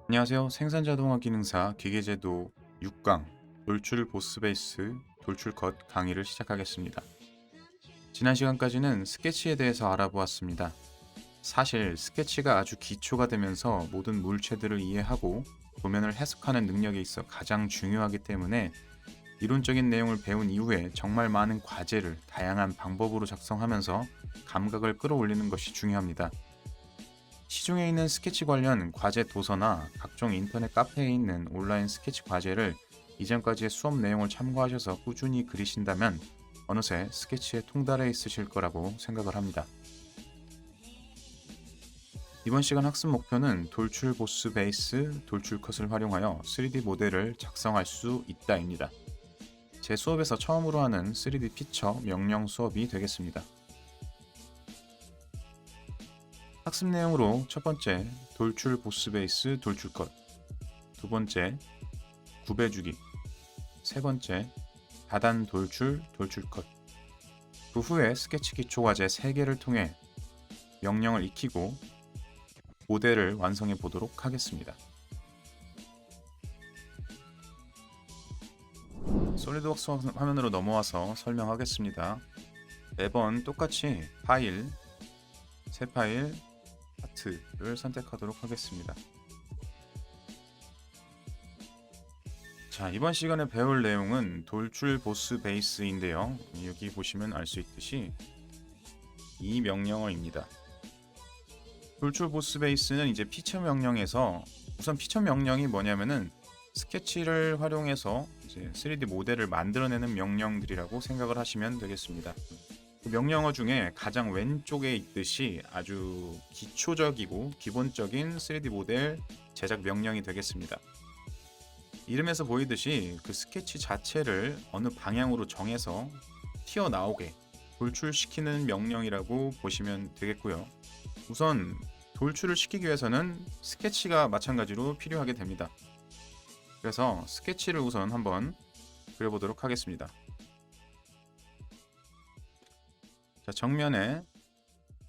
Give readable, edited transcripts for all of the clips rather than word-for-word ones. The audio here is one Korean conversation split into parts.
안녕하세요. 생산자동화 기능사 기계제도 6강 돌출 보스베이스 돌출 컷 강의를 시작하겠습니다. 지난 시간까지는 스케치에 대해서 알아보았습니다. 사실 스케치가 아주 기초가 되면서 모든 물체들을 이해하고 도면을 해석하는 능력에 있어 가장 중요하기 때문에 이론적인 내용을 배운 이후에 정말 많은 과제를 다양한 방법으로 작성하면서 감각을 끌어올리는 것이 중요합니다. 시중에 있는 스케치 관련 과제 도서나 각종 인터넷 카페에 있는 온라인 스케치 과제를 이전까지의 수업 내용을 참고하셔서 꾸준히 그리신다면 어느새 스케치에 통달해 있으실 거라고 생각을 합니다. 이번 시간 학습 목표는 돌출 보스 베이스, 돌출 컷을 활용하여 3D 모델을 작성할 수 있다입니다. 제 수업에서 처음으로 하는 3D 피처 명령 수업이 되겠습니다. 학습 내용으로 첫 번째, 돌출 보스 베이스 돌출 컷. 두 번째, 구배주기. 세 번째, 다단 돌출 돌출 컷. 그 후에 스케치 기초 과제 3개를 통해 명령을 익히고 모델을 완성해 보도록 하겠습니다. 솔리드웍스 화면으로 넘어와서 설명하겠습니다. 매번 똑같이 파일, 새 파일, 파트를 선택하도록 하겠습니다. 자, 이번 시간에 배울 내용은 돌출 보스 베이스인데요. 여기 보시면 알 수 있듯이 이 명령어입니다. 돌출 보스 베이스는 이제 피처 명령에서 우선 피처 명령이 뭐냐면은 스케치를 활용해서 이제 3D 모델을 만들어내는 명령들이라고 생각을 하시면 되겠습니다. 그 명령어 중에 가장 왼쪽에 있듯이 아주 기초적이고 기본적인 3D 모델 제작 명령이 되겠습니다. 이름에서 보이듯이 그 스케치 자체를 어느 방향으로 정해서 튀어나오게 돌출시키는 명령이라고 보시면 되겠고요. 우선 돌출을 시키기 위해서는 스케치가 마찬가지로 필요하게 됩니다. 그래서 스케치를 우선 한번 그려보도록 하겠습니다. 자, 정면에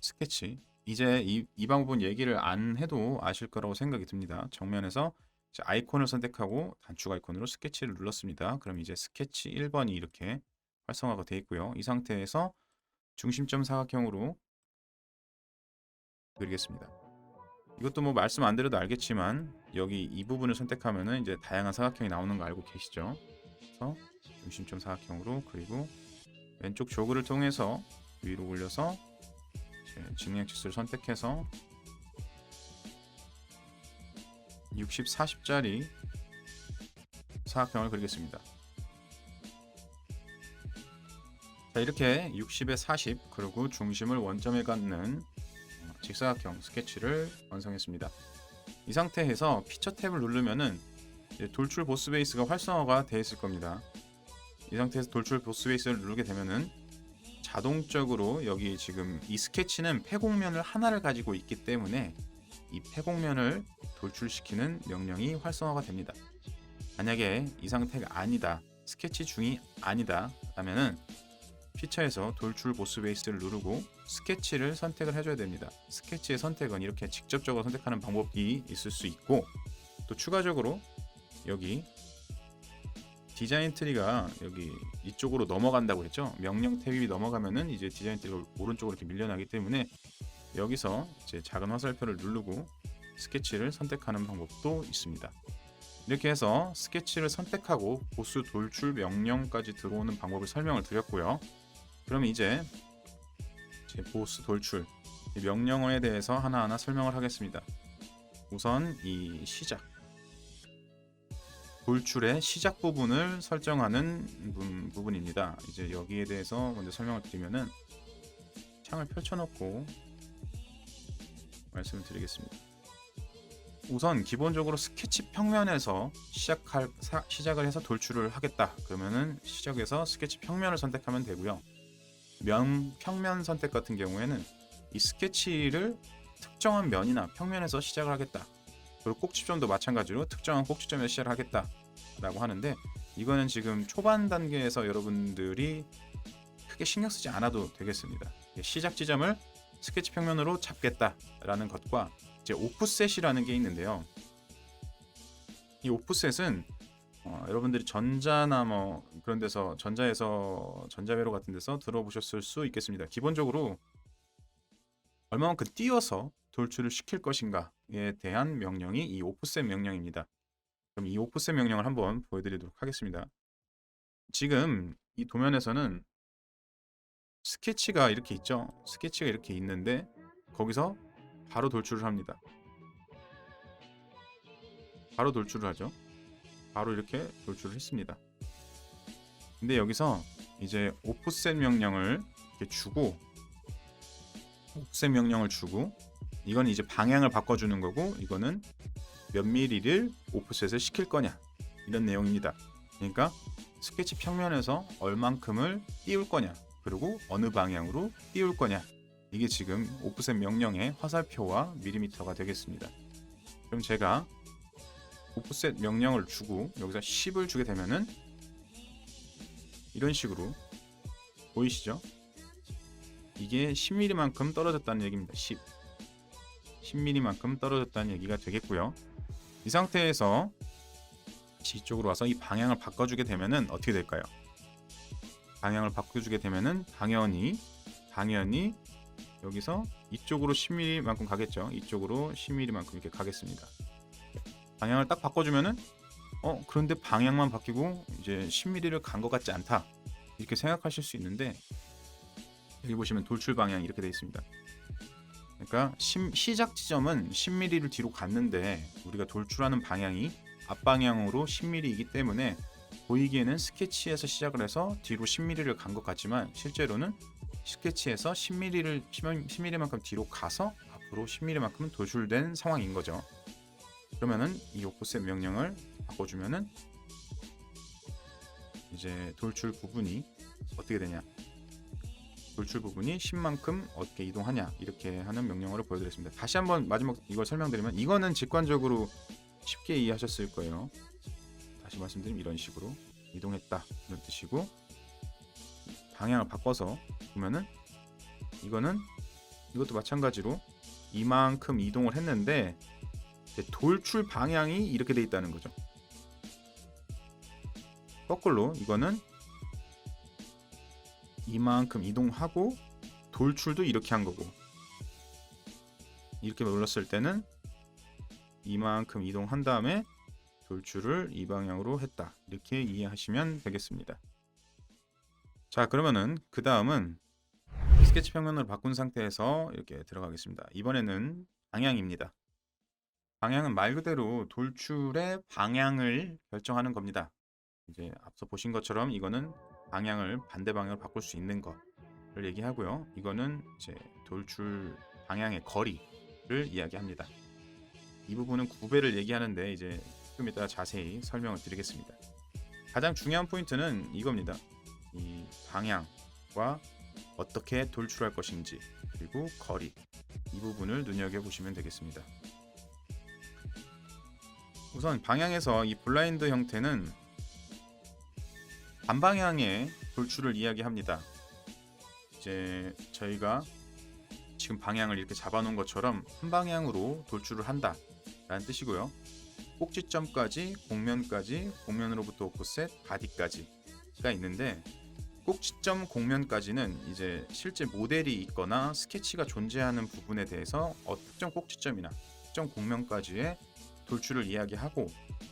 스케치. 이제 이 방법은 얘기를 안 해도 아실 거라고 생각이 듭니다. 정면에서 아이콘을 선택하고 단축 아이콘으로 스케치를 눌렀습니다. 그럼 이제 스케치 1번이 이렇게 활성화가 되어 있고요. 이 상태에서 중심점 사각형으로 그리겠습니다. 이것도 뭐 말씀 안 드려도 알겠지만 여기 이 부분을 선택하면은 이제 다양한 사각형이 나오는 거 알고 계시죠? 그래서 중심점 사각형으로 그리고 왼쪽 조그를 통해서 위로 올려서 진행 액시스를 선택해서 60, 40짜리 사각형을 그리겠습니다. 자, 이렇게 60에 40 그리고 중심을 원점에 갖는 직사각형 스케치를 완성했습니다. 이 상태에서 피처 탭을 누르면은 돌출 보스 베이스가 활성화가 되어 있을 겁니다. 이 상태에서 돌출 보스 베이스를 누르게 되면은 자동적으로 여기 지금 이 스케치는 폐곡면을 하나를 가지고 있기 때문에 이 폐곡면을 돌출시키는 명령이 활성화가 됩니다. 만약에 이 상태가 아니다, 스케치 중이 아니다 라면은 피처에서 돌출 보스 베이스를 누르고 스케치를 선택을 해줘야 됩니다. 스케치의 선택은 이렇게 직접적으로 선택하는 방법이 있을 수 있고, 또 추가적으로 여기 디자인 트리가 여기 이쪽으로 넘어간다고 했죠. 명령 탭이 넘어가면은 이제 디자인 트리가 오른쪽으로 이렇게 밀려나기 때문에 여기서 이제 작은 화살표를 누르고 스케치를 선택하는 방법도 있습니다. 이렇게 해서 스케치를 선택하고 보스 돌출 명령까지 들어오는 방법을 설명을 드렸고요. 그럼 이제 보스 돌출 이 명령어에 대해서 하나하나 설명을 하겠습니다. 우선 이 시작 돌출의 시작 부분을 설정하는 부분입니다. 이제 여기에 대해서 먼저 설명을 드리면은 창을 펼쳐놓고 말씀을 드리겠습니다. 우선 기본적으로 스케치 평면에서 시작을 해서 돌출을 하겠다. 그러면은 시작에서 스케치 평면을 선택하면 되고요. 평면 선택 같은 경우에는 이 스케치를 특정한 면이나 평면에서 시작을 하겠다. 그리고 꼭지점도 마찬가지로 특정한 꼭지점에서 시작을 하겠다 라고 하는데, 이거는 지금 초반 단계에서 여러분들이 크게 신경 쓰지 않아도 되겠습니다. 시작 지점을 스케치 평면으로 잡겠다 라는 것과 이제 오프셋이라는 게 있는데요. 이 오프셋은 여러분들이 전자나 뭐 그런 데서 전자에서 전자회로 같은 데서 들어보셨을 수 있겠습니다. 기본적으로 얼마만큼 띄어서 돌출을 시킬 것인가에 대한 명령이 이 오프셋 명령입니다. 그럼 이 오프셋 명령을 한번 보여드리도록 하겠습니다. 지금 이 도면에서는 스케치가 이렇게 있죠. 스케치가 이렇게 있는데 거기서 바로 돌출을 합니다. 바로 돌출을 하죠. 바로 이렇게 돌출을 했습니다. 근데 여기서 이제 오프셋 명령을 이렇게 주고 오프셋 명령을 주고 이건 이제 방향을 바꿔주는 거고 이거는 몇 미리를 오프셋을 시킬 거냐 이런 내용입니다. 그러니까 스케치 평면에서 얼만큼을 띄울 거냐 그리고 어느 방향으로 띄울 거냐 이게 지금 오프셋 명령의 화살표와 밀리미터가 되겠습니다. 그럼 제가 오프셋 명령을 주고 여기서 10을 주게 되면은 이런 식으로 보이시죠? 이게 10mm만큼 떨어졌다는 얘기입니다. 10mm만큼 떨어졌다는 얘기가 되겠고요. 이 상태에서 이쪽으로 와서 이 방향을 바꿔주게 되면은 어떻게 될까요? 방향을 바꿔주게 되면은 당연히 여기서 이쪽으로 10mm만큼 가겠죠. 이쪽으로 10mm만큼 이렇게 가겠습니다. 방향을 딱 바꿔주면은 그런데 방향만 바뀌고 이제 10mm를 간 것 같지 않다 이렇게 생각하실 수 있는데 여기 보시면 돌출 방향이 이렇게 되어 있습니다. 그러니까 시작 지점은 10mm를 뒤로 갔는데 우리가 돌출하는 방향이 앞방향으로 10mm이기 때문에 보이기에는 스케치에서 시작을 해서 뒤로 10mm를 간 것 같지만 실제로는 스케치에서 10mm만큼 뒤로 가서 앞으로 10mm만큼은 돌출된 상황인 거죠. 그러면은 이 오프셋 명령을 바꿔주면은 이제 돌출 부분이 어떻게 되냐? 돌출 부분이 10만큼 어떻게 이동하냐 이렇게 하는 명령어를 보여드렸습니다. 다시 한번 마지막 이걸 설명드리면 이거는 직관적으로 쉽게 이해하셨을 거예요. 다시 말씀드리면 이런 식으로 이동했다 이런 뜻이고 방향을 바꿔서 보면은 이것도 마찬가지로 이만큼 이동을 했는데 돌출 방향이 이렇게 돼 있다는 거죠. 거꾸로 이거는 이만큼 이동하고 돌출도 이렇게 한 거고 이렇게 눌렀을 때는 이만큼 이동한 다음에 돌출을 이 방향으로 했다 이렇게 이해하시면 되겠습니다. 자 그러면은 그 다음은 스케치 평면으로 바꾼 상태에서 이렇게 들어가겠습니다. 이번에는 방향입니다. 방향은 말 그대로 돌출의 방향을 결정하는 겁니다. 이제 앞서 보신 것처럼 이거는 방향을 반대 방향으로 바꿀 수 있는 거를 얘기하고요. 이거는 이제 돌출 방향의 거리를 이야기합니다. 이 부분은 구배를 얘기하는데 이제 조금 이따 자세히 설명을 드리겠습니다. 가장 중요한 포인트는 이겁니다. 이 방향과 어떻게 돌출할 것인지 그리고 거리 이 부분을 눈여겨보시면 되겠습니다. 우선 방향에서 이 블라인드 형태는 반방향의 돌출을 이야기합니다. 이제 저희가 지금 방향을 이렇게 잡아놓은 것처럼 한 방향으로 돌출을 한다 라는 뜻이고요. 꼭지점까지, 공면까지, 공면으로부터 오프셋, 바디까지가 있는데 꼭지점 공면까지는 이제 실제 모델이 있거나 스케치가 존재하는 부분에 대해서 특정 꼭지점이나 특정 공면까지의 돌출을 이야기하고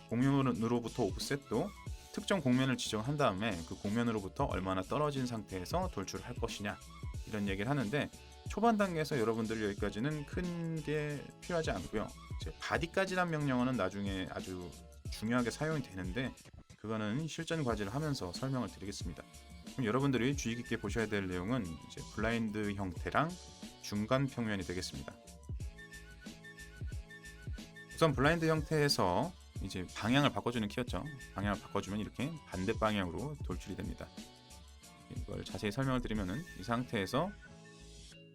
공면으로부터 오프셋도 특정 공면을 지정한 다음에 그 공면으로부터 얼마나 떨어진 상태에서 돌출을 할 것이냐 이런 얘기를 하는데 초반 단계에서 여러분들 여기까지는 큰 게 필요하지 않고요. 이제 바디까지란 명령어는 나중에 아주 중요하게 사용이 되는데 그거는 실전 과제를 하면서 설명을 드리겠습니다. 그럼 여러분들이 주의 깊게 보셔야 될 내용은 이제 블라인드 형태랑 중간 평면이 되겠습니다. 우선 블라인드 형태에서 이제 방향을 바꿔주는 키였죠. 방향을 바꿔주면 이렇게 반대 방향으로 돌출이 됩니다. 이걸 자세히 설명을 드리면은 이 상태에서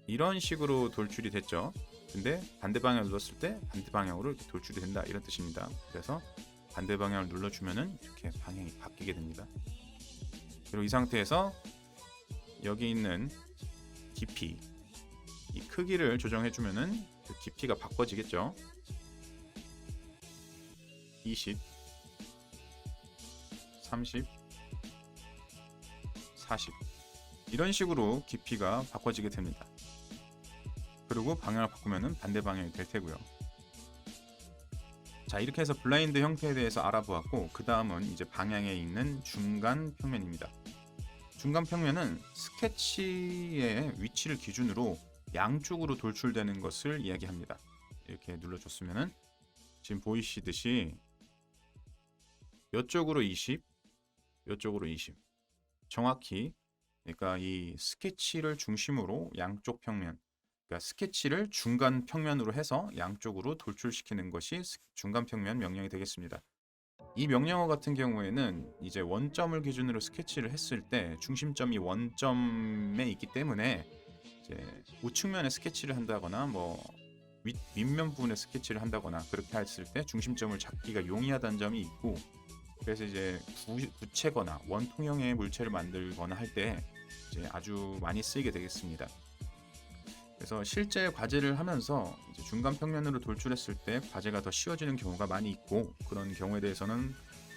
이런 식으로 돌출이 됐죠. 근데 반대 방향을 눌렀을 때 반대 방향으로 이렇게 돌출이 된다 이런 뜻입니다. 그래서 반대 방향을 눌러주면은 이렇게 방향이 바뀌게 됩니다. 그리고 이 상태에서 여기 있는 깊이 이 크기를 조정해주면은 그 깊이가 바꿔지겠죠. 20 30, 40 이런 식으로 깊이가 바꿔지게 됩니다. 그리고 방향을 바꾸면은 반대 방향이 될 테고요. 자, 이렇게 해서 블라인드 형태에 대해서 알아보았고, 그 다음은 이제 방향에 있는 중간 평면입니다. 중간 평면은 스케치의 위치를 기준으로 양쪽으로 돌출되는 것을 이야기합니다. 이렇게 눌러줬으면은 지금 보이시듯이 이쪽으로 20, 이쪽으로 20 정확히, 그러니까 이 스케치를 중심으로 양쪽 평면, 그러니까 스케치를 중간 평면으로 해서 양쪽으로 돌출시키는 것이 중간 평면 명령이 되겠습니다. 이 명령어 같은 경우에는 이제 원점을 기준으로 스케치를 했을 때 중심점이 원점에 있기 때문에 이제 우측면에 스케치를 한다거나 뭐 윗면 부분에 스케치를 한다거나 그렇게 했을 때 중심점을 잡기가 용이하다는 점이 있고, 그래서 이제 구체거나 원통형의 물체를 만들거나 할 때 이제 아주 많이 쓰이게 되겠습니다. 그래서 실제 과제를 하면서 이제 중간 평면으로 돌출했을 때 과제가 더 쉬워지는 경우가 많이 있고, 그런 경우에 대해서는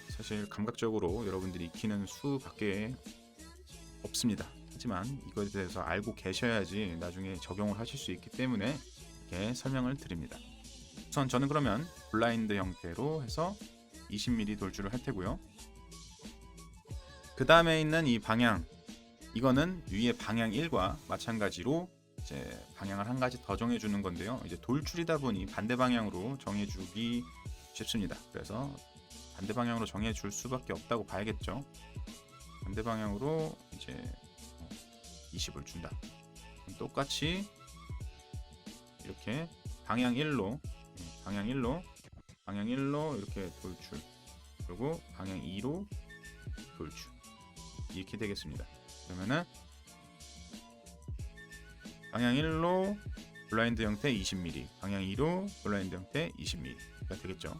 사실 감각적으로 여러분들이 익히는 수밖에 없습니다. 하지만 이거에 대해서 알고 계셔야지 나중에 적용을 하실 수 있기 때문에 이렇게 설명을 드립니다. 우선 저는 그러면 블라인드 형태로 해서 20mm 돌출을 할 테고요. 그 다음에 있는 이 방향, 이거는 위에 방향 1과 마찬가지로 이제 방향을 한 가지 더 정해주는 건데요. 이제 돌출이다 보니 반대 방향으로 정해주기 쉽습니다. 그래서 반대 방향으로 정해줄 수밖에 없다고 봐야겠죠. 반대 방향으로 이제 20을 준다. 똑같이 이렇게 방향 1로 이렇게 돌출, 그리고 방향 2로 돌출, 이렇게 되겠습니다. 그러면은 방향 1로 블라인드 형태 20mm, 방향 2로 블라인드 형태 20mm가 되겠죠.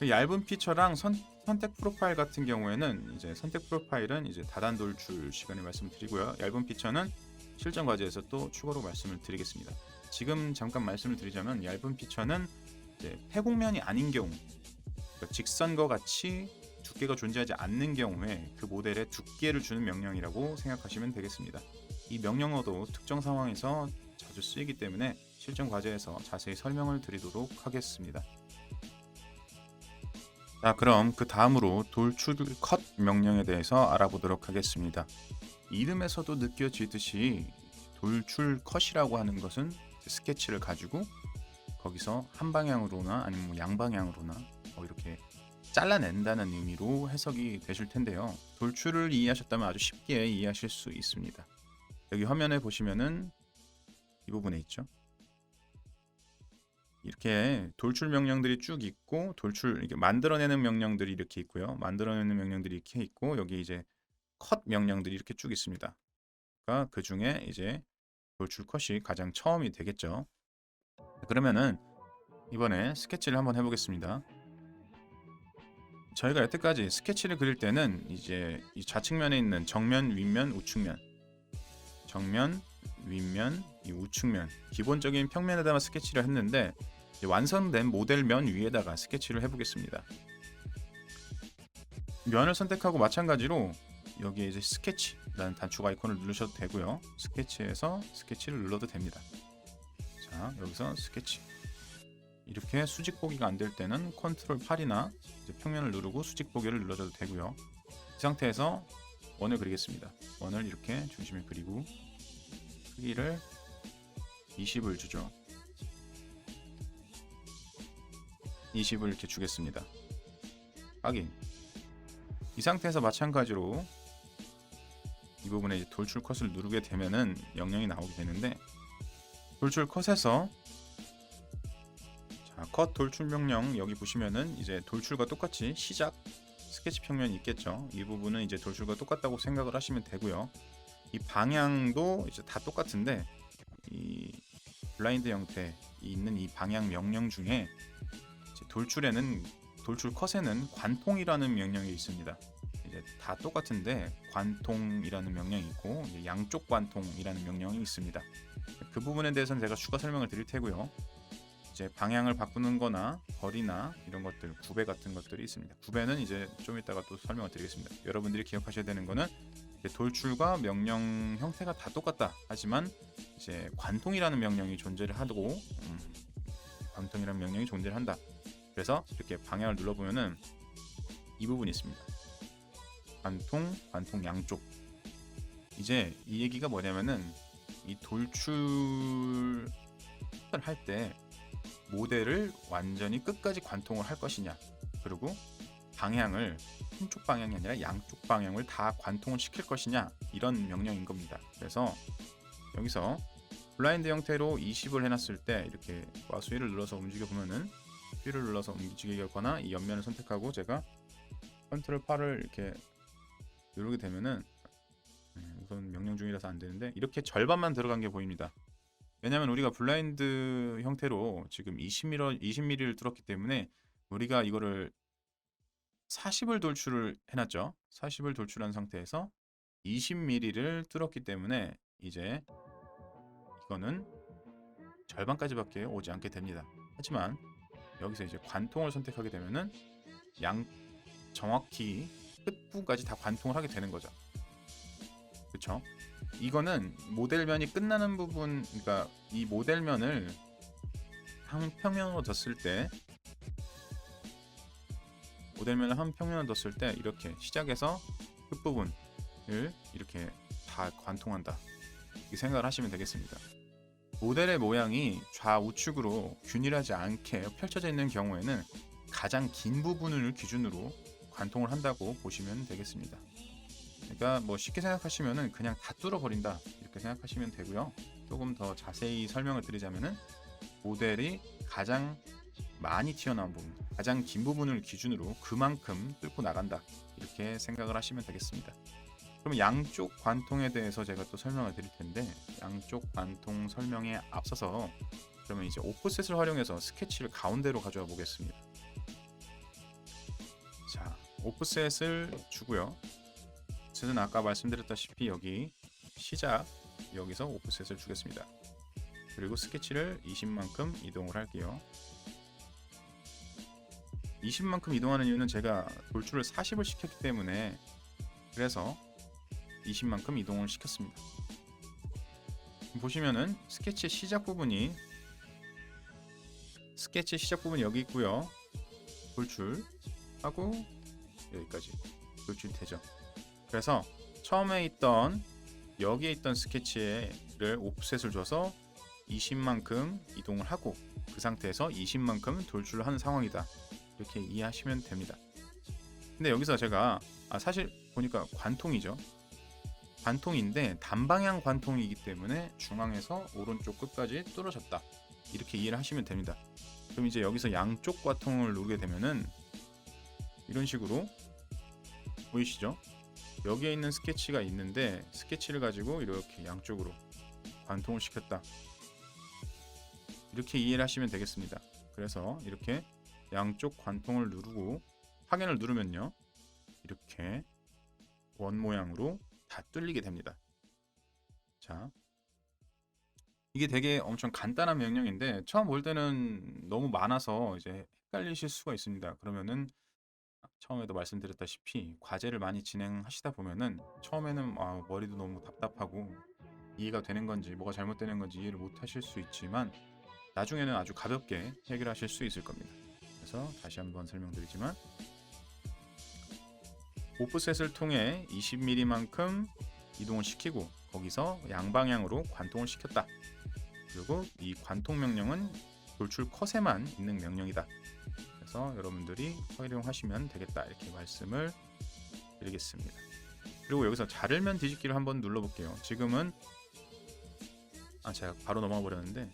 얇은 피처랑 선택 프로파일 같은 경우에는 이제 선택 프로파일은 이제 다단 돌출 시간에 말씀드리고요. 얇은 피처는 실전 과제에서 또 추가로 말씀을 드리겠습니다. 지금 잠깐 말씀을 드리자면, 얇은 피처는 이제 패곡면이 아닌 경우, 그러니까 직선과 같이 두께가 존재하지 않는 경우에 그 모델에 두께를 주는 명령이라고 생각하시면 되겠습니다. 이 명령어도 특정 상황에서 자주 쓰이기 때문에 실전 과제에서 자세히 설명을 드리도록 하겠습니다. 자, 그럼 그 다음으로 돌출 컷 명령에 대해서 알아보도록 하겠습니다. 이름에서도 느껴지듯이 돌출 컷이라고 하는 것은 스케치를 가지고 거기서 한 방향으로나 아니면 양방향으로나 이렇게 잘라낸다는 의미로 해석이 되실 텐데요. 돌출을 이해하셨다면 아주 쉽게 이해하실 수 있습니다. 여기 화면에 보시면은 이 부분에 있죠. 이렇게 돌출 명령들이 쭉 있고, 돌출 이렇게 만들어내는 명령들이 이렇게 있고요. 만들어내는 명령들이 이렇게 있고, 여기 이제 컷 명령들이 이렇게 쭉 있습니다. 그러니까 그 중에 이제 돌출 컷이 가장 처음이 되겠죠. 그러면은 이번에 스케치를 한번 해보겠습니다. 저희가 여태까지 스케치를 그릴 때는 이제 이 좌측면에 있는 정면, 윗면, 우측면, 정면, 윗면, 이 우측면, 기본적인 평면에다가 스케치를 했는데, 완성된 모델면 위에다가 스케치를 해보겠습니다. 면을 선택하고 마찬가지로 여기에 이제 스케치라는 단축 아이콘을 누르셔도 되고요. 스케치에서 스케치를 눌러도 됩니다. 자, 여기서 스케치. 이렇게 수직 보기가 안 될 때는 컨트롤 8이나 이제 평면을 누르고 수직 보기를 눌러줘도 되고요. 이 상태에서 원을 그리겠습니다. 원을 이렇게 중심에 그리고 크기를 20을 주죠. 20을 이렇게 주겠습니다. 확인. 이 상태에서 마찬가지로 이 부분에 이제 돌출 컷을 누르게 되면은 명령이 나오게 되는데, 돌출 컷에서 자, 컷 돌출 명령 여기 보시면은 이제 돌출과 똑같이 시작 스케치 평면이 있겠죠. 이 부분은 이제 돌출과 똑같다고 생각을 하시면 되고요. 이 방향도 이제 다 똑같은데, 이 블라인드 형태에 있는 이 방향 명령 중에 이제 돌출 컷에는 관통이라는 명령이 있습니다. 이제 다 똑같은데 관통이라는 명령이 있고 이제 양쪽 관통이라는 명령이 있습니다. 그 부분에 대해서는 제가 추가 설명을 드릴 테고요. 이제 방향을 바꾸는 거나 거리나 이런 것들, 구배 같은 것들이 있습니다. 구배는 이제 좀 이따가 또 설명을 드리겠습니다. 여러분들이 기억하셔야 되는 거는 돌출과 명령 형태가 다 똑같다. 하지만 이제 관통이라는 명령이 존재를 하고 관통이라는 명령이 존재를 한다. 그래서 이렇게 방향을 눌러보면은 이 부분이 있습니다. 관통 양쪽. 이제 이 얘기가 뭐냐면은 이 돌출을 할 때 모델을 완전히 끝까지 관통을 할 것이냐, 그리고 방향을 한쪽 방향이 아니라 양쪽 방향을 다 관통을 시킬 것이냐, 이런 명령인 겁니다. 그래서 여기서 블라인드 형태로 20을 해놨을 때 이렇게 마우스 휠을 눌러서 움직여 보면은 휠을 눌러서 움직이거나 이 옆면을 선택하고 제가 컨트롤 8을 이렇게 누르게 되면은 우선 명령 중이라서 안 되는데 이렇게 절반만 들어간 게 보입니다. 왜냐면 우리가 블라인드 형태로 지금 20mm를 뚫었기 때문에 우리가 이거를 40을 돌출을 해놨죠. 40을 돌출한 상태에서 20mm를 뚫었기 때문에 이제 이거는 절반까지밖에 오지 않게 됩니다. 하지만 여기서 이제 관통을 선택하게 되면은 정확히 끝부분까지 다 관통을 하게 되는 거죠. 그렇죠? 이거는 모델면이 끝나는 부분, 그러니까 이 모델면을 한 평면으로 뒀을 때, 모델면을 한 평면으로 뒀을 때 이렇게 시작해서 끝부분을 이렇게 다 관통한다. 이렇게 생각을 하시면 되겠습니다. 모델의 모양이 좌우측으로 균일하지 않게 펼쳐져 있는 경우에는 가장 긴 부분을 기준으로 관통을 한다고 보시면 되겠습니다. 그러니까 뭐 쉽게 생각하시면은 그냥 다 뚫어버린다 이렇게 생각하시면 되고요. 조금 더 자세히 설명을 드리자면은 모델이 가장 많이 튀어나온 부분, 가장 긴 부분을 기준으로 그만큼 뚫고 나간다 이렇게 생각을 하시면 되겠습니다. 그럼 양쪽 관통에 대해서 제가 또 설명을 드릴 텐데, 양쪽 관통 설명에 앞서서 그러면 이제 오프셋을 활용해서 스케치를 가운데로 가져와 보겠습니다. 자, 오프셋을 주고요. 저는 아까 말씀드렸다시피 여기 시작, 여기서 오프셋을 주겠습니다. 그리고 스케치를 20만큼 이동을 할게요. 20만큼 이동하는 이유는 제가 돌출을 40을 시켰기 때문에, 그래서 20만큼 이동을 시켰습니다. 보시면은 스케치 시작 부분이 여기 있고요. 돌출하고 여기까지 돌출되죠. 그래서 처음에 있던 여기에 있던 스케치를 오프셋을 줘서 20만큼 이동을 하고 그 상태에서 20만큼 돌출을 하는 상황이다. 이렇게 이해하시면 됩니다. 근데 여기서 제가 사실 보니까 관통이죠. 관통인데 단방향 관통이기 때문에 중앙에서 오른쪽 끝까지 뚫어졌다. 이렇게 이해를 하시면 됩니다. 그럼 이제 여기서 양쪽 관통을 누르게 되면은 이런 식으로 보이시죠? 여기에 있는 스케치가 있는데 스케치를 가지고 이렇게 양쪽으로 관통을 시켰다. 이렇게 이해를 하시면 되겠습니다. 그래서 이렇게 양쪽 관통을 누르고 확인을 누르면요, 이렇게 원 모양으로 다 뚫리게 됩니다. 자, 이게 되게 엄청 간단한 명령인데 처음 볼 때는 너무 많아서 이제 헷갈리실 수가 있습니다. 그러면은 처음에도 말씀드렸다시피 과제를 많이 진행하시다 보면은 처음에는 머리도 너무 답답하고 이해가 되는 건지 뭐가 잘못되는 건지 이해를 못 하실 수 있지만 나중에는 아주 가볍게 해결하실 수 있을 겁니다. 그래서 다시 한번 설명드리지만, 오프셋을 통해 20mm만큼 이동을 시키고 거기서 양방향으로 관통을 시켰다. 그리고 이 관통 명령은 돌출 컷에만 있는 명령이다. 그래서 여러분들이 활용하시면 되겠다 이렇게 말씀을 드리겠습니다. 그리고 여기서 자를면 뒤집기를 한번 눌러볼게요. 지금은 제가 바로 넘어가 버렸는데,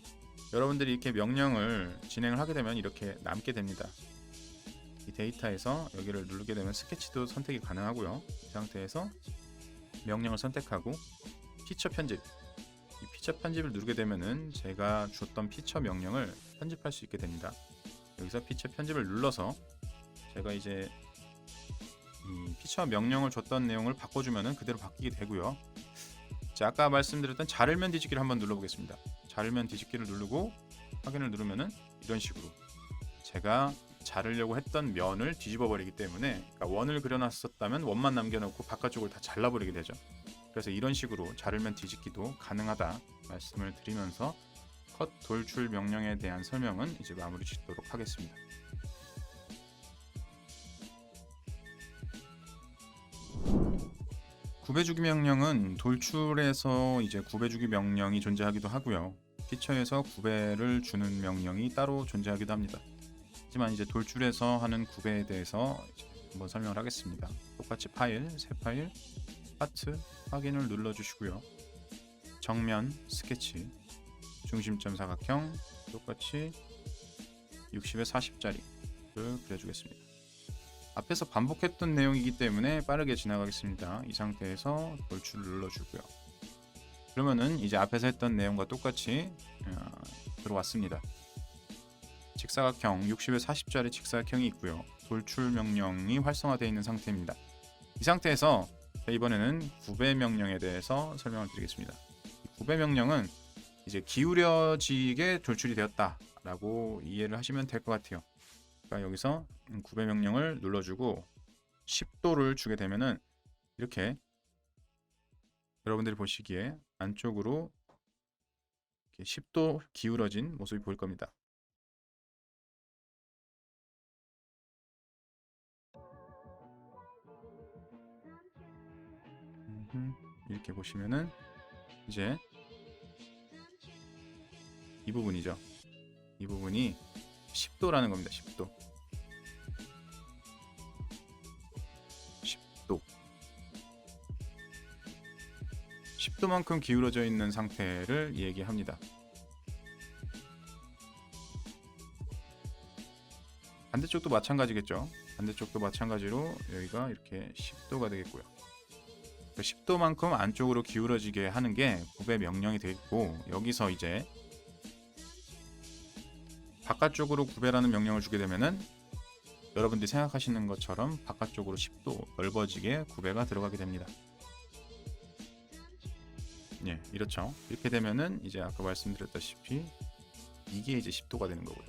여러분들이 이렇게 명령을 진행을 하게 되면 이렇게 남게 됩니다. 이 데이터에서 여기를 누르게 되면 스케치도 선택이 가능하고요. 이 상태에서 명령을 선택하고 피처 편집, 이 피처 편집을 누르게 되면은 제가 줬던 피처 명령을 편집할 수 있게 됩니다. 여기서 피처 편집을 눌러서 제가 이제 이 피처 명령을 줬던 내용을 바꿔주면은 그대로 바뀌게 되고요. 자, 아까 말씀드렸던 자를면 뒤집기를 한번 눌러보겠습니다. 자를면 뒤집기를 누르고 확인을 누르면은 이런 식으로 제가 자르려고 했던 면을 뒤집어 버리기 때문에, 그러니까 원을 그려놨었다면 원만 남겨놓고 바깥쪽을 다 잘라버리게 되죠. 그래서 이런 식으로 자르면 뒤집기도 가능하다 말씀을 드리면서 컷 돌출 명령에 대한 설명은 이제 마무리 짓도록 하겠습니다. 구배주기 명령은 돌출에서 이제 구배주기 명령이 존재하기도 하고요. 피처에서 구배를 주는 명령이 따로 존재하기도 합니다. 하지만 이제 돌출에서 하는 구배에 대해서 한번 설명을 하겠습니다. 똑같이 파일, 새 파일, 파트 확인을 눌러주시고요. 정면 스케치, 중심점 사각형 똑같이 60에 40짜리를 그려주겠습니다. 앞에서 반복했던 내용이기 때문에 빠르게 지나가겠습니다. 이 상태에서 돌출을 눌러주고요. 그러면은 이제 앞에서 했던 내용과 똑같이 들어왔습니다. 직사각형 60에 40짜리 직사각형이 있고요. 돌출 명령이 활성화되어 있는 상태입니다. 이 상태에서 이번에는 구배 명령에 대해서 설명을 드리겠습니다. 구배 명령은 이제 기울여지게 돌출이 되었다라고 이해를 하시면 될 것 같아요. 그러니까 여기서 구배 명령을 눌러주고 10도를 주게 되면은 이렇게 여러분들이 보시기에 안쪽으로 이렇게 10도 기울어진 모습이 보일 겁니다. 이렇게 보시면은 이제 이 부분이죠. 이 부분이 10도라는 겁니다. 10도. 10도. 10도만큼 기울어져 있는 상태를 얘기합니다. 반대쪽도 마찬가지겠죠. 반대쪽도 마찬가지로 여기가 이렇게 10도가 되겠고요. 10도만큼 안쪽으로 기울어지게 하는 게 구배 명령이 되겠고, 여기서 이제 바깥쪽으로 구배라는 명령을 주게 되면은 여러분들이 생각하시는 것처럼 바깥쪽으로 10도 넓어지게 구배가 들어가게 됩니다. 예, 이렇죠. 이렇게 되면은 이제 아까 말씀드렸다시피 이게 이제 10도가 되는 거고요.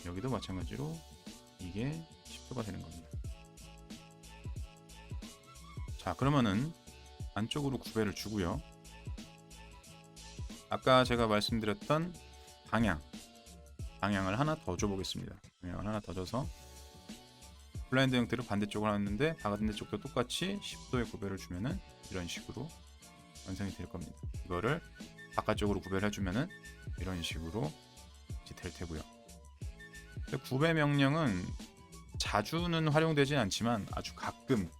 여기도 마찬가지로 이게 10도가 되는 겁니다. 자, 그러면은 안쪽으로 구배를 주고요. 아까 제가 말씀드렸던 방향을 하나 더 줘보겠습니다. 방향을 하나 더 줘서 블라인드 형태로 반대쪽을 하는데 반대쪽도 똑같이 10도의 구배를 주면은 이런 식으로 완성이 될 겁니다. 이거를 바깥쪽으로 구배를 해주면은 이런 식으로 이제 될 테고요. 구배 명령은 자주는 활용되진 않지만 아주 가끔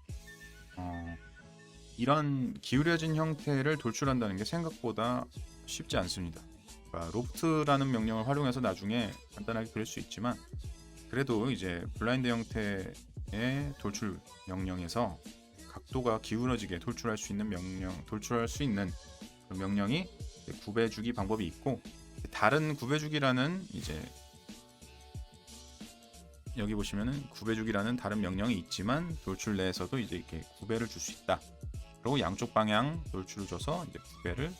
이런 기울여진 형태를 돌출한다는 게 생각보다 쉽지 않습니다. 그러니까 로프트라는 명령을 활용해서 나중에 간단하게 그릴 수 있지만, 그래도 이제 블라인드 형태의 돌출 명령에서 각도가 기울어지게 돌출할 수 있는 그 명령이 구배주기 방법이 있고, 다른 구배주기라는 이제 여기 보시면은 구배주기라는 다른 명령이 있지만 돌출 내에서도 이제 이렇게 구배를 줄 수 있다. 그리고 양쪽 방향 돌출을 줘서 이제 구배를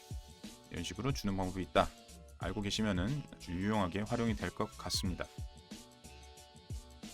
이런 식으로 주는 방법이 있다. 알고 계시면은 아주 유용하게 활용이 될 것 같습니다.